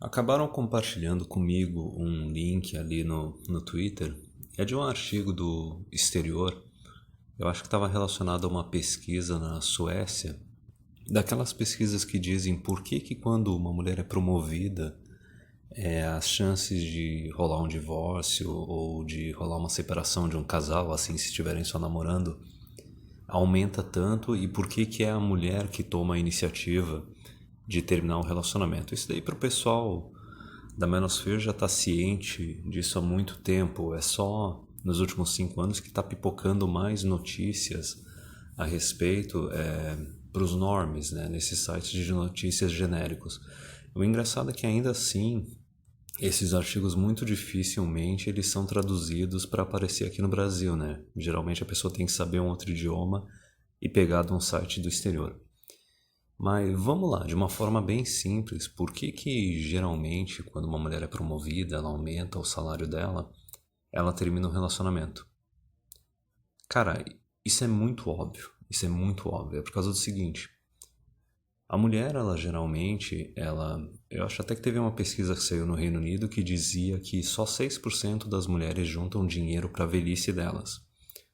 Acabaram compartilhando comigo um link ali no Twitter. É de um artigo do exterior. Eu acho que estava relacionado a uma pesquisa na Suécia. Daquelas pesquisas que dizem por que quando uma mulher é promovida, as chances de rolar um divórcio ou de rolar uma separação de um casal, assim, se estiverem só namorando, aumenta tanto e por que é a mulher que toma a iniciativa de terminar um relacionamento. Isso daí para o pessoal da Manosphere já está ciente disso há muito tempo. É só nos últimos 5 anos que está pipocando mais notícias a respeito para os normes, né, nesses sites de notícias genéricos. O engraçado é que ainda assim esses artigos muito dificilmente eles são traduzidos para aparecer aqui no Brasil, né? Geralmente a pessoa tem que saber um outro idioma e pegar de um site do exterior. Mas vamos lá, de uma forma bem simples, por que geralmente quando uma mulher é promovida, ela aumenta o salário dela, ela termina um relacionamento? Cara, isso é muito óbvio, isso é muito óbvio, é por causa do seguinte, a mulher, ela geralmente, eu acho até que teve uma pesquisa que saiu no Reino Unido que dizia que só 6% das mulheres juntam dinheiro para a velhice delas.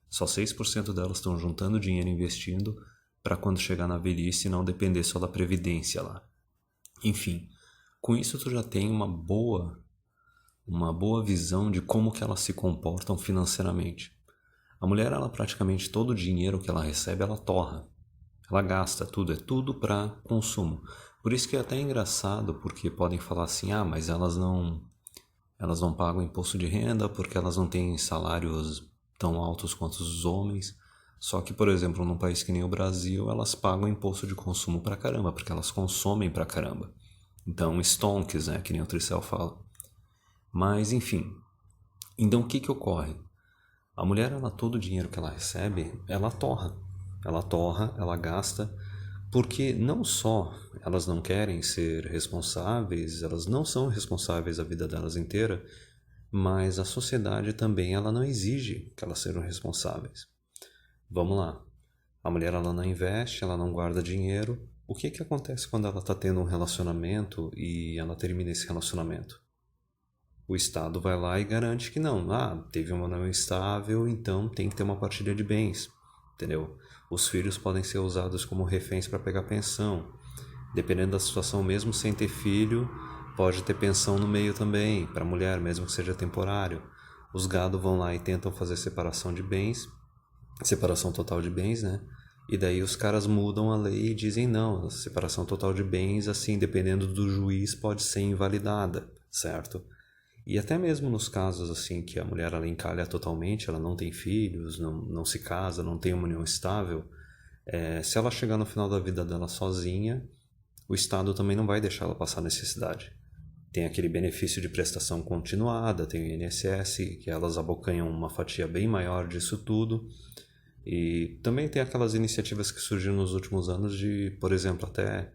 Só 6% delas estão juntando dinheiro e investindo para quando chegar na velhice não depender só da previdência lá. Enfim, com isso tu já tem uma boa visão de como que elas se comportam financeiramente. A mulher, ela praticamente todo o dinheiro que ela recebe, ela torra. Ela gasta tudo, é tudo para consumo. Por isso que é até engraçado, porque podem falar assim, mas elas não pagam imposto de renda porque elas não têm salários tão altos quanto os homens. Só que, por exemplo, num país que nem o Brasil, elas pagam imposto de consumo pra caramba, porque elas consomem pra caramba. Então, stonks, né, que nem o Tricel fala. Mas, enfim. Então, o que ocorre? A mulher, ela, todo o dinheiro que ela recebe, ela torra. Ela torra, ela gasta, porque não só elas não querem ser responsáveis, elas não são responsáveis a vida delas inteira, mas a sociedade também ela não exige que elas sejam responsáveis. Vamos lá. A mulher ela não investe, ela não guarda dinheiro. O que acontece quando ela está tendo um relacionamento e ela termina esse relacionamento? O Estado vai lá e garante que não. Teve uma união estável, então tem que ter uma partilha de bens, entendeu? Os filhos podem ser usados como reféns para pegar pensão. Dependendo da situação, mesmo sem ter filho, pode ter pensão no meio também, para a mulher, mesmo que seja temporário. Os gado vão lá e tentam fazer separação de bens, separação total de bens, né? E daí os caras mudam a lei e dizem não, a separação total de bens, assim, dependendo do juiz, pode ser invalidada, certo? E até mesmo nos casos assim que a mulher ela encalha totalmente, ela não tem filhos, não se casa, não tem uma união estável, se ela chegar no final da vida dela sozinha, o Estado também não vai deixar ela passar necessidade. Tem aquele benefício de prestação continuada, tem o INSS, que elas abocanham uma fatia bem maior disso tudo. E também tem aquelas iniciativas que surgiram nos últimos anos de, por exemplo, até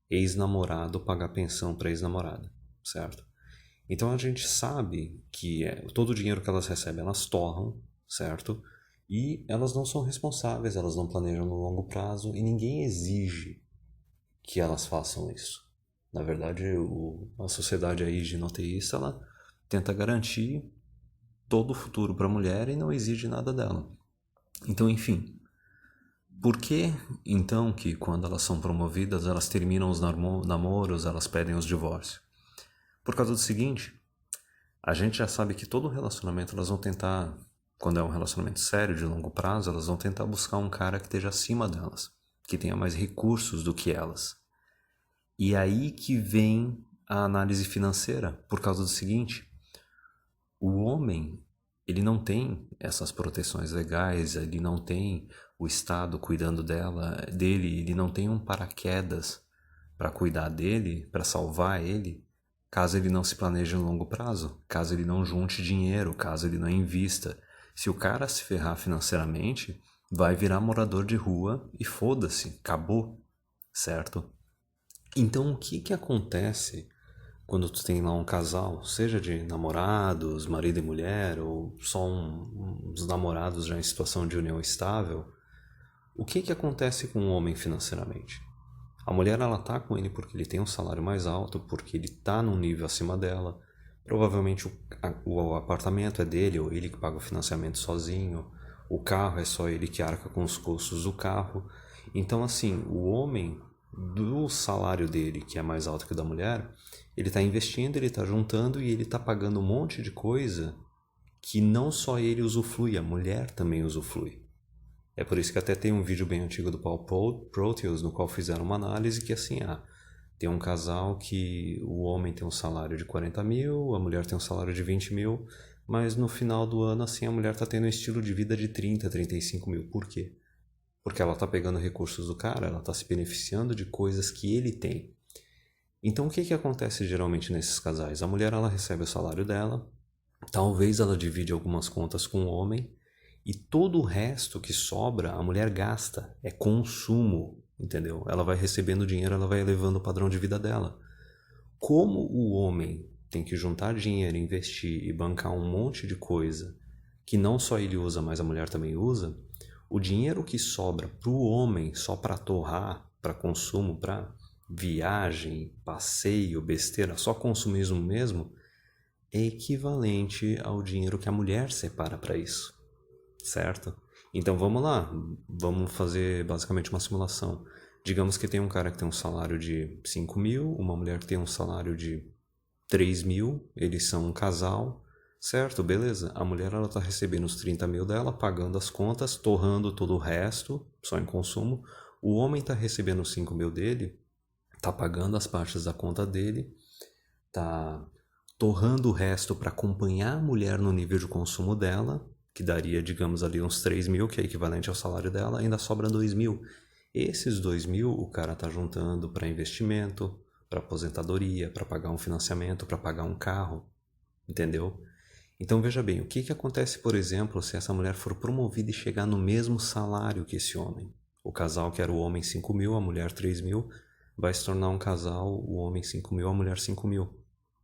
ex-namorado pagar pensão para ex-namorada, certo? Então a gente sabe que todo o dinheiro que elas recebem, elas torram, certo? E elas não são responsáveis, elas não planejam no longo prazo e ninguém exige que elas façam isso. Na verdade, a sociedade aí ginoteísta, ela tenta garantir todo o futuro para a mulher e não exige nada dela. Então, enfim, por que então que quando elas são promovidas, elas terminam os namoros, elas pedem os divórcios? Por causa do seguinte, a gente já sabe que todo relacionamento elas vão tentar, quando é um relacionamento sério, de longo prazo, elas vão tentar buscar um cara que esteja acima delas, que tenha mais recursos do que elas. E aí que vem a análise financeira, por causa do seguinte, o homem, ele não tem essas proteções legais, ele não tem o Estado cuidando dele, ele não tem um paraquedas para cuidar dele, para salvar ele, caso ele não se planeje no longo prazo, caso ele não junte dinheiro, caso ele não invista. Se o cara se ferrar financeiramente, vai virar morador de rua e foda-se, acabou, certo? Então o que acontece quando tu tem lá um casal, seja de namorados, marido e mulher, ou só uns namorados já em situação de união estável, o que acontece com o homem financeiramente? A mulher, ela tá com ele porque ele tem um salário mais alto, porque ele tá num nível acima dela. Provavelmente o apartamento é dele, ou ele que paga o financiamento sozinho. O carro é só ele que arca com os custos do carro. Então, assim, o homem, do salário dele, que é mais alto que o da mulher, ele está investindo, ele está juntando e ele está pagando um monte de coisa que não só ele usufrui, a mulher também usufrui. É por isso que até tem um vídeo bem antigo do Paul Proteus, no qual fizeram uma análise que assim, tem um casal que o homem tem um salário de 40 mil, a mulher tem um salário de 20 mil, mas no final do ano, assim, a mulher está tendo um estilo de vida de 30, 35 mil. Por quê? Porque ela está pegando recursos do cara, ela está se beneficiando de coisas que ele tem. Então, o que que acontece geralmente nesses casais? A mulher, ela recebe o salário dela, talvez ela divide algumas contas com o homem, e todo o resto que sobra, a mulher gasta, é consumo, entendeu? Ela vai recebendo dinheiro, ela vai elevando o padrão de vida dela. Como o homem tem que juntar dinheiro, investir e bancar um monte de coisa que não só ele usa, mas a mulher também usa, o dinheiro que sobra para o homem só para torrar, para consumo, para viagem, passeio, besteira, só consumismo mesmo, é equivalente ao dinheiro que a mulher separa para isso, certo? Então vamos lá, vamos fazer basicamente uma simulação. Digamos que tem um cara que tem um salário de 5 mil, uma mulher que tem um salário de 3 mil, eles são um casal, certo? Beleza. A mulher, ela tá recebendo os 30 mil dela, pagando as contas, torrando todo o resto, só em consumo. O homem tá recebendo os 5 mil dele, tá pagando as partes da conta dele, tá torrando o resto para acompanhar a mulher no nível de consumo dela, que daria, digamos ali, uns 3 mil, que é equivalente ao salário dela, ainda sobra 2 mil. Esses 2 mil o cara tá juntando para investimento, para aposentadoria, para pagar um financiamento, para pagar um carro, entendeu? Então veja bem, o que que acontece, por exemplo, se essa mulher for promovida e chegar no mesmo salário que esse homem? O casal que era o homem 5 mil, a mulher 3 mil, vai se tornar um casal, o homem 5 mil, a mulher 5 mil.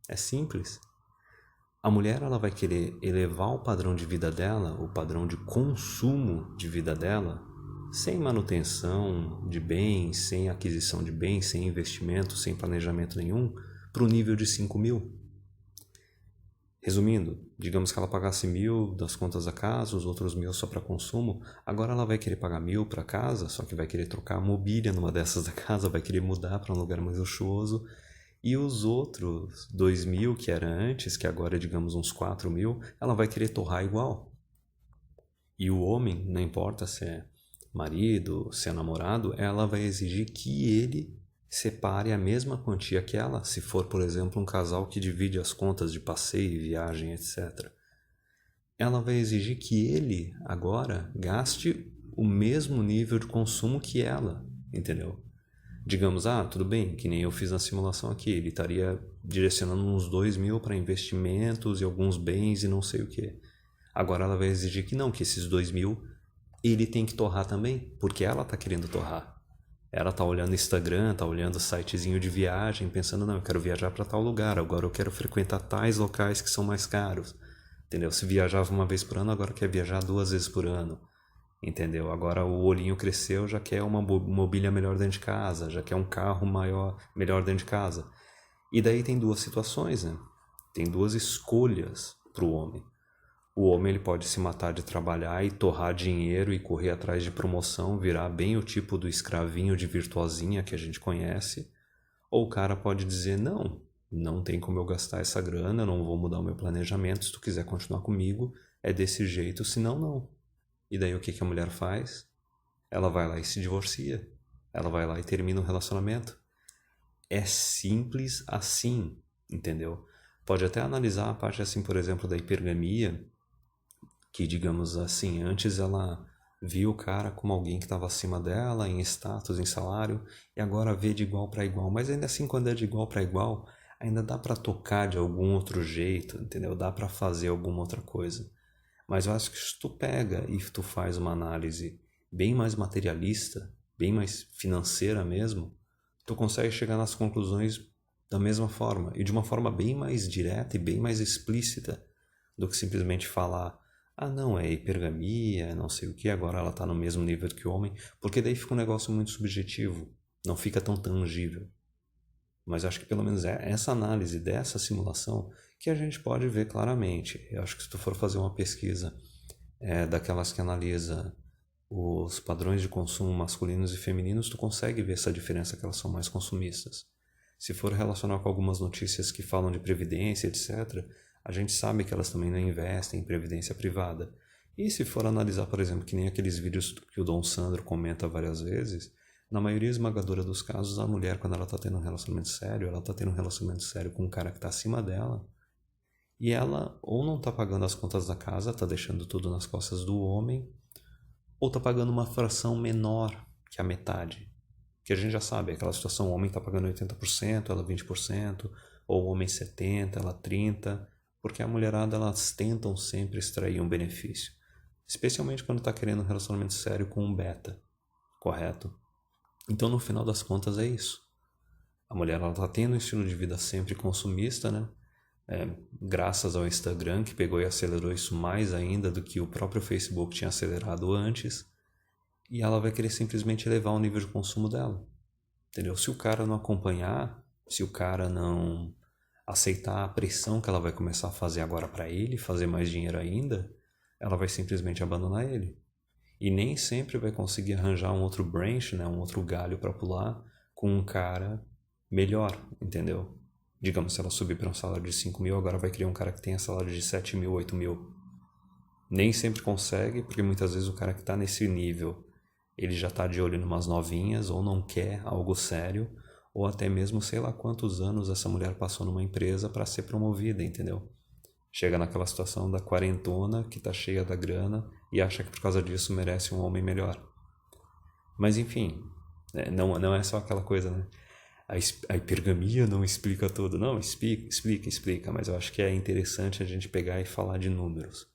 É simples. A mulher, ela vai querer elevar o padrão de vida dela, o padrão de consumo de vida dela, sem manutenção de bens, sem aquisição de bens, sem investimento, sem planejamento nenhum, para o nível de 5 mil. Resumindo, digamos que ela pagasse 1.000 das contas da casa, os outros 1.000 só para consumo, agora ela vai querer pagar 1.000 para casa, só que vai querer trocar a mobília numa dessas da casa, vai querer mudar para um lugar mais luxuoso, e os outros 2.000 que era antes, que agora é digamos uns 4.000, ela vai querer torrar igual. E o homem, não importa se é marido, se é namorado, ela vai exigir que ele separe a mesma quantia que ela, se for, por exemplo, um casal que divide as contas de passeio, viagem, etc. Ela vai exigir que ele, agora, gaste o mesmo nível de consumo que ela, entendeu? Digamos, tudo bem, que nem eu fiz na simulação aqui, ele estaria direcionando uns 2 mil para investimentos e alguns bens e não sei o que. Agora ela vai exigir que não, que esses 2 mil ele tem que torrar também, porque ela está querendo torrar. Ela tá olhando Instagram, tá olhando sitezinho de viagem, pensando, não, eu quero viajar para tal lugar, agora eu quero frequentar tais locais que são mais caros. Entendeu? Se viajava uma vez por ano, agora quer viajar 2 vezes por ano. Entendeu? Agora o olhinho cresceu, já quer uma mobília melhor dentro de casa, já quer um carro melhor dentro de casa. E daí tem duas situações, né? Tem duas escolhas para o homem. O homem ele pode se matar de trabalhar e torrar dinheiro e correr atrás de promoção, virar bem o tipo do escravinho de virtuosinha que a gente conhece. Ou o cara pode dizer, não, não tem como eu gastar essa grana, eu não vou mudar o meu planejamento, se tu quiser continuar comigo, é desse jeito, senão não. E daí o que que a mulher faz? Ela vai lá e se divorcia. Ela vai lá e termina o relacionamento. É simples assim, entendeu? Pode até analisar a parte assim, por exemplo, da hipergamia, que digamos assim, antes ela viu o cara como alguém que estava acima dela, em status, em salário, e agora vê de igual para igual. Mas ainda assim, quando é de igual para igual, ainda dá para tocar de algum outro jeito, entendeu? Dá para fazer alguma outra coisa. Mas eu acho que se tu pega e tu faz uma análise bem mais materialista, bem mais financeira mesmo, tu consegue chegar nas conclusões da mesma forma e de uma forma bem mais direta e bem mais explícita do que simplesmente falar, não, é hipergamia, não sei o que, agora ela está no mesmo nível que o homem, porque daí fica um negócio muito subjetivo. Não fica tão tangível. Mas acho que pelo menos é essa análise dessa simulação que a gente pode ver claramente. Eu acho que se tu for fazer uma pesquisa daquelas que analisa os padrões de consumo masculinos e femininos, tu consegue ver essa diferença, que elas são mais consumistas. Se for relacionar com algumas notícias que falam de previdência, etc., a gente sabe que elas também não investem em previdência privada. E se for analisar, por exemplo, que nem aqueles vídeos que o Dom Sandro comenta várias vezes, na maioria esmagadora dos casos, a mulher, quando ela está tendo um relacionamento sério, ela está tendo um relacionamento sério com um cara que está acima dela, e ela ou não está pagando as contas da casa, está deixando tudo nas costas do homem, ou está pagando uma fração menor que a metade. Que a gente já sabe, aquela situação, o homem está pagando 80%, ela 20%, ou o homem 70%, ela 30%, porque a mulherada, elas tentam sempre extrair um benefício. Especialmente quando está querendo um relacionamento sério com um beta, correto? Então, no final das contas, é isso. A mulher está tendo um estilo de vida sempre consumista, né? Graças ao Instagram, que pegou e acelerou isso mais ainda do que o próprio Facebook tinha acelerado antes, e ela vai querer simplesmente elevar o nível de consumo dela, entendeu? Se o cara não acompanhar, se o cara não aceitar a pressão que ela vai começar a fazer agora para ele, fazer mais dinheiro ainda, ela vai simplesmente abandonar ele. E nem sempre vai conseguir arranjar um outro branch, né, um outro galho para pular com um cara melhor, entendeu? Digamos, se ela subir para um salário de 5 mil, agora vai criar um cara que tenha salário de 7 mil, 8 mil. Nem sempre consegue, porque muitas vezes o cara que está nesse nível, ele já está de olho em umas novinhas, ou não quer algo sério, ou até mesmo sei lá quantos anos essa mulher passou numa empresa para ser promovida, entendeu? Chega naquela situação da quarentona, que está cheia da grana, e acha que por causa disso merece um homem melhor. Mas enfim, não é só aquela coisa, né? A hipergamia não explica tudo. Não, explica, mas eu acho que é interessante a gente pegar e falar de números.